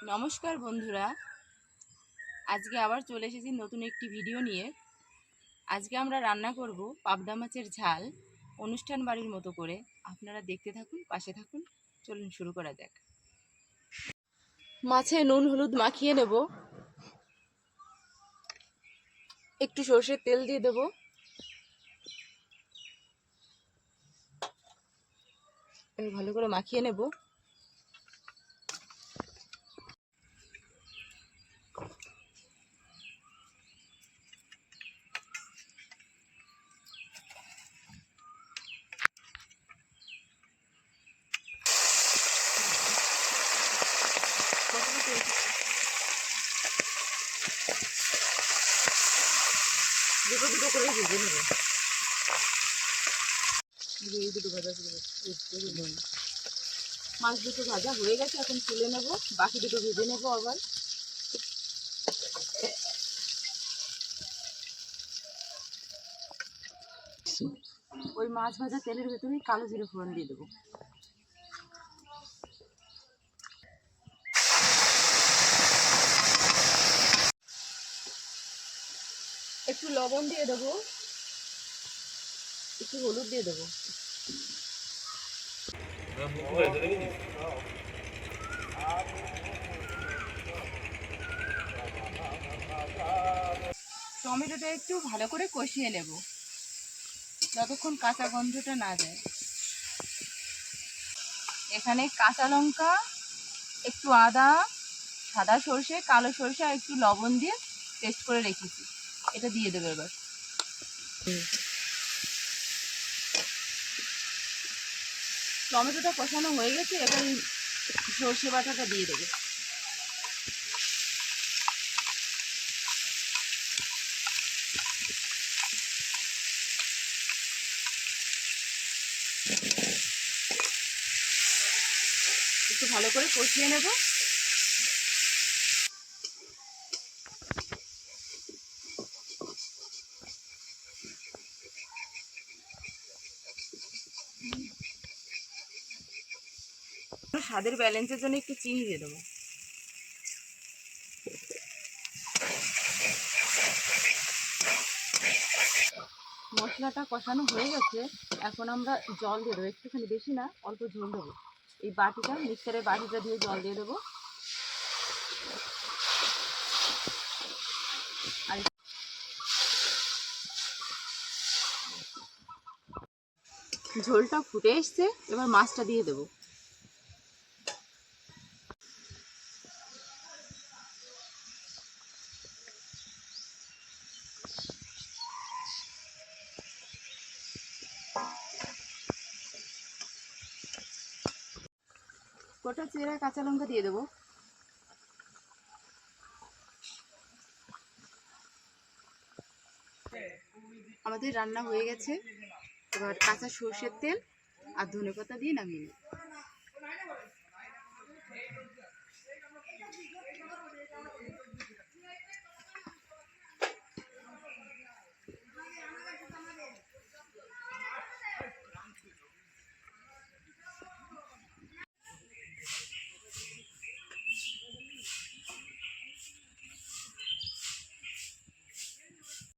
নমস্কার বন্ধুরা, আজকে আবার চলে এসেছি নতুন একটি ভিডিও নিয়ে। আজকে আমরা রান্না করব পাবদা মাছের ঝাল অনুষ্ঠান বাড়ির মতো করে। আপনারা দেখতে থাকুন, পাশে থাকুন। চলুন শুরু করা যাক। মাছে নুন হলুদ মাখিয়ে নেব, একটু সর্ষের তেল দিয়ে দেব, ভালো করে মাখিয়ে নেব। দুটো দুটো করে ভেজে নেব। এই দুটো ভাজা মাছ দুটো ভাজা হয়ে গেছে, এখন তুলে নেব। বাকি দুটো ভেজে নেব আবার। ওই মাছ ভাজা তেলের ভেতরেই কালো জিরে ফোড়ন দিয়ে দেবো। একটু লবণ দিয়ে দেবো, একটু হলুদ দিয়ে দেবো। টমেটোটা একটু ভালো করে কষিয়ে নেব, যতক্ষণ কাঁচা গন্ধটা না যায়। এখানে কাঁচা লঙ্কা, একটু আদা, সাদা সর্ষে, কালো সর্ষে আর একটু লবণ দিয়ে পেস্ট করে রেখেছি, এটা দিয়ে দেবো এবার। টমেটোটা কষানো হয়ে গেছে, এবার সর্ষে বাটাটা দিয়ে দেবো। একটু ভালো করে কষিয়ে নেব। স্বাদের ব্যালেন্সের জন্য একটু চিনি দিয়ে দেবো। মশলাটা কষানো হয়ে গেছে, এখন আমরা জল দিয়ে দেবো, একটুখানি, বেশি না, অল্প ঝোল দেবো। এই বাটিটা, মিক্সারের বাটিটা দিয়ে জল দিয়ে দেবো। আর ঝোলটা ফুটে এসছে, এবার মাছটা দিয়ে দেবো। গোটা চেরা কাঁচা লঙ্কা দিয়ে দেবো। আমাদের রান্না হয়ে গেছে, এবার কাঁচা সর্ষের তেল আর ধনেপাতা দিয়ে নামিয়ে নেব।